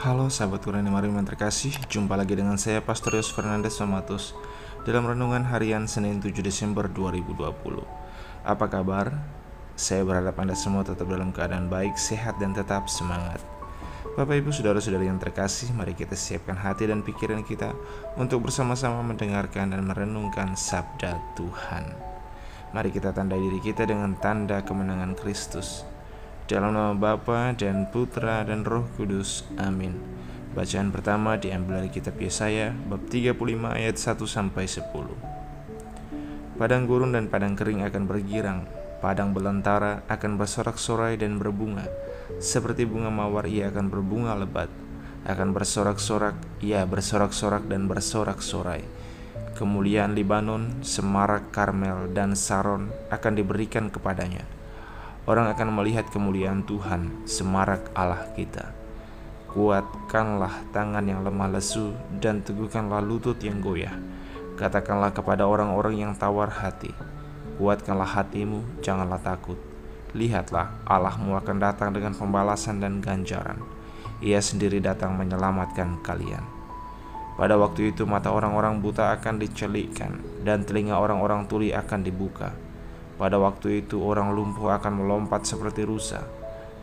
Halo sahabat Tuhan yang mari terkasih, jumpa lagi dengan saya Pastor Yos Fernandes Mamatus dalam renungan harian Senin 7 Desember 2020. Apa kabar? Saya berharap Anda semua tetap dalam keadaan baik, sehat dan tetap semangat. Bapak Ibu saudara-saudari yang terkasih, mari kita siapkan hati dan pikiran kita untuk bersama-sama mendengarkan dan merenungkan sabda Tuhan. Mari kita tandai diri kita dengan tanda kemenangan Kristus. Dalam nama Bapa dan Putra dan Roh Kudus. Amin. Bacaan pertama diambil dari kitab Yesaya bab 35 ayat 1-10. Padang gurun dan padang kering akan bergirang, padang belantara akan bersorak-sorai dan berbunga. Seperti bunga mawar ia akan berbunga lebat, akan bersorak-sorak, ia bersorak-sorak dan bersorak-sorai. Kemuliaan Libanon, semarak Karmel dan Saron akan diberikan kepadanya. Orang akan melihat kemuliaan Tuhan, semarak Allah kita. Kuatkanlah tangan yang lemah lesu dan teguhkanlah lutut yang goyah. Katakanlah kepada orang-orang yang tawar hati, kuatkanlah hatimu, janganlah takut. Lihatlah, Allahmu akan datang dengan pembalasan dan ganjaran. Ia sendiri datang menyelamatkan kalian. Pada waktu itu mata orang-orang buta akan dicelikkan dan telinga orang-orang tuli akan dibuka. Pada waktu itu orang lumpuh akan melompat seperti rusa,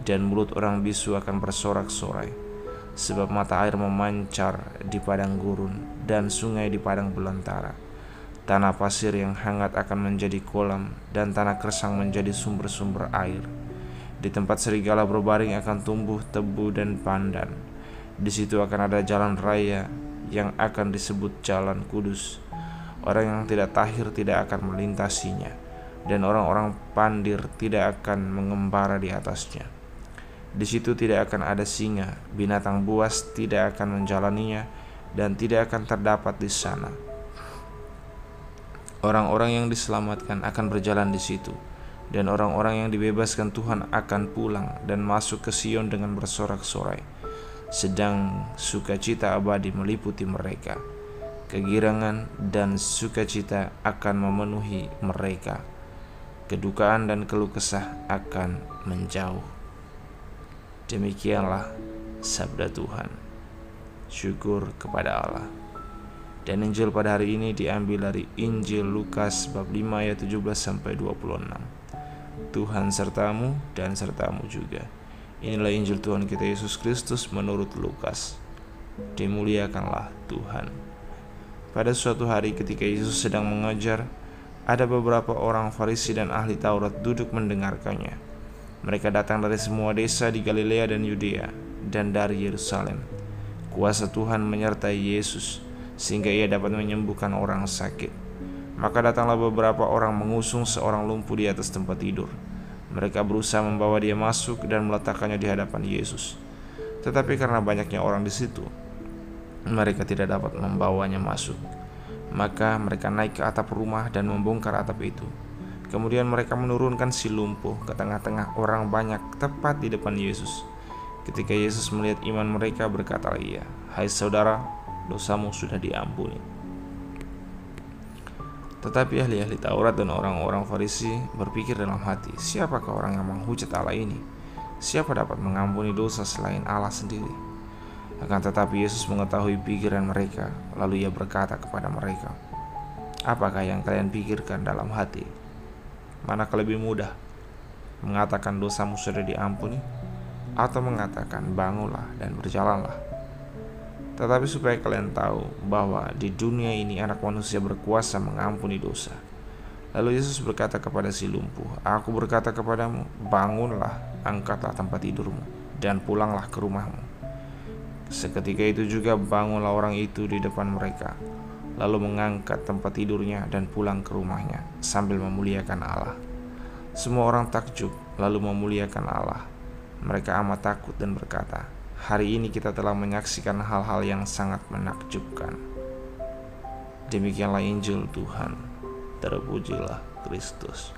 dan mulut orang bisu akan bersorak-sorai. Sebab mata air memancar di padang gurun, dan sungai di padang belantara. Tanah pasir yang hangat akan menjadi kolam, dan tanah kersang menjadi sumber-sumber air. Di tempat serigala berbaring akan tumbuh tebu dan pandan. Di situ akan ada jalan raya yang akan disebut Jalan Kudus. Orang yang tidak tahir tidak akan melintasinya, dan orang-orang pandir tidak akan mengembara di atasnya. Di situ tidak akan ada singa, binatang buas tidak akan menjalaninya, dan tidak akan terdapat di sana. Orang-orang yang diselamatkan akan berjalan di situ, dan orang-orang yang dibebaskan Tuhan akan pulang dan masuk ke Sion dengan bersorak-sorai. Sedang sukacita abadi meliputi mereka. Kegirangan dan sukacita akan memenuhi mereka. Kedukaan dan keluh kesah akan menjauh. Demikianlah sabda Tuhan. Syukur kepada Allah. Dan Injil pada hari ini diambil dari Injil Lukas bab 5 ayat 17-26. Tuhan sertamu dan sertamu juga. Inilah Injil Tuhan kita Yesus Kristus menurut Lukas. Dimuliakanlah Tuhan. Pada suatu hari ketika Yesus sedang mengajar, ada beberapa orang Farisi dan ahli Taurat duduk mendengarkannya. Mereka datang dari semua desa di Galilea dan Yudea dan dari Yerusalem. Kuasa Tuhan menyertai Yesus sehingga ia dapat menyembuhkan orang sakit. Maka datanglah beberapa orang mengusung seorang lumpuh di atas tempat tidur. Mereka berusaha membawa dia masuk dan meletakkannya di hadapan Yesus. Tetapi karena banyaknya orang di situ, mereka tidak dapat membawanya masuk. Maka mereka naik ke atap rumah dan membongkar atap itu. Kemudian mereka menurunkan si lumpuh ke tengah-tengah orang banyak tepat di depan Yesus. Ketika Yesus melihat iman mereka, berkatalah ia, "Hai saudara, dosamu sudah diampuni." Tetapi ahli-ahli Taurat dan orang-orang Farisi berpikir dalam hati, siapakah orang yang menghujat Allah ini? Siapa dapat mengampuni dosa selain Allah sendiri? Akan tetapi Yesus mengetahui pikiran mereka, lalu ia berkata kepada mereka, "Apakah yang kalian pikirkan dalam hati? Manakah lebih mudah, mengatakan dosamu sudah diampuni, atau mengatakan bangunlah dan berjalanlah? Tetapi supaya kalian tahu bahwa di dunia ini anak manusia berkuasa mengampuni dosa." Lalu Yesus berkata kepada si lumpuh, "Aku berkata kepadamu, bangunlah, angkatlah tempat tidurmu, dan pulanglah ke rumahmu." Seketika itu juga bangunlah orang itu di depan mereka, lalu mengangkat tempat tidurnya dan pulang ke rumahnya sambil memuliakan Allah. Semua orang takjub lalu memuliakan Allah. Mereka amat takut dan berkata, "Hari ini kita telah menyaksikan hal-hal yang sangat menakjubkan." Demikianlah Injil Tuhan. Terpujilah Kristus.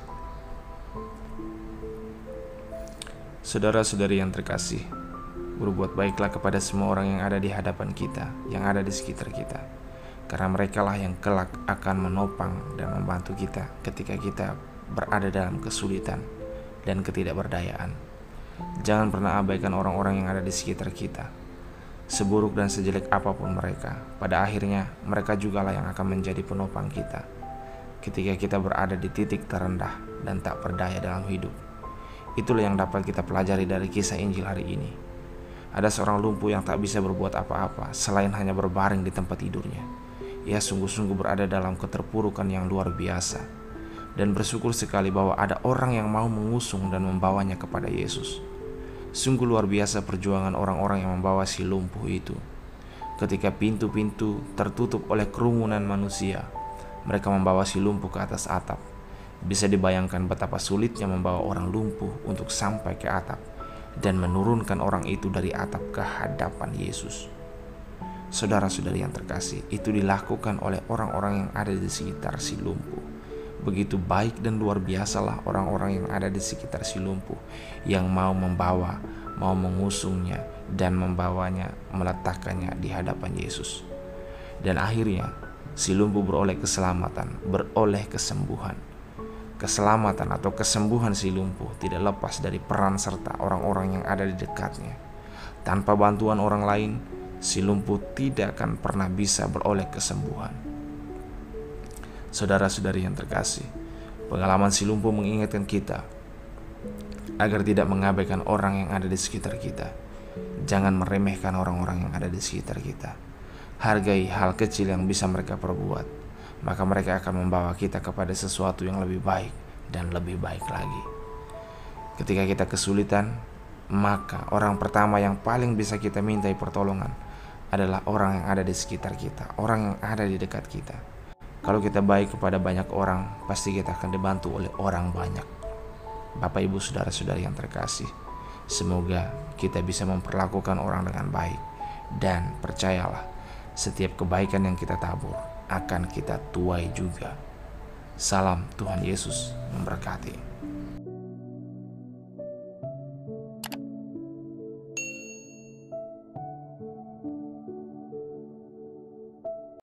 Saudara-saudari yang terkasih, berbuat baiklah kepada semua orang yang ada di hadapan kita, yang ada di sekitar kita, karena merekalah yang kelak akan menopang dan membantu kita ketika kita berada dalam kesulitan dan ketidakberdayaan. Jangan pernah abaikan orang-orang yang ada di sekitar kita. Seburuk dan sejelek apapun mereka, pada akhirnya mereka jugalah yang akan menjadi penopang kita ketika kita berada di titik terendah dan tak berdaya dalam hidup. Itulah yang dapat kita pelajari dari kisah Injil hari ini. Ada seorang lumpuh yang tak bisa berbuat apa-apa selain hanya berbaring di tempat tidurnya. Ia sungguh-sungguh berada dalam keterpurukan yang luar biasa, dan bersyukur sekali bahwa ada orang yang mau mengusung dan membawanya kepada Yesus. Sungguh luar biasa perjuangan orang-orang yang membawa si lumpuh itu. Ketika pintu-pintu tertutup oleh kerumunan manusia, mereka membawa si lumpuh ke atas atap. Bisa dibayangkan betapa sulitnya membawa orang lumpuh untuk sampai ke atap dan menurunkan orang itu dari atap ke hadapan Yesus. Saudara-saudari yang terkasih, itu dilakukan oleh orang-orang yang ada di sekitar si lumpuh. Begitu baik dan luar biasalah orang-orang yang ada di sekitar si lumpuh, yang mau membawa, mau mengusungnya dan membawanya, meletakkannya di hadapan Yesus. Dan akhirnya si lumpuh beroleh keselamatan, beroleh kesembuhan. Keselamatan atau kesembuhan si lumpuh tidak lepas dari peran serta orang-orang yang ada di dekatnya. Tanpa bantuan orang lain, si lumpuh tidak akan pernah bisa beroleh kesembuhan. Saudara-saudari yang terkasih, pengalaman si lumpuh mengingatkan kita agar tidak mengabaikan orang yang ada di sekitar kita. Jangan meremehkan orang-orang yang ada di sekitar kita. Hargai hal kecil yang bisa mereka perbuat, maka mereka akan membawa kita kepada sesuatu yang lebih baik dan lebih baik lagi. Ketika kita kesulitan, maka orang pertama yang paling bisa kita mintai pertolongan adalah orang yang ada di sekitar kita, orang yang ada di dekat kita. Kalau kita baik kepada banyak orang, pasti kita akan dibantu oleh orang banyak. Bapak, Ibu, saudara-saudari yang terkasih, semoga kita bisa memperlakukan orang dengan baik. Dan percayalah, setiap kebaikan yang kita tabur akan kita tuai juga. Salam, Tuhan Yesus memberkati.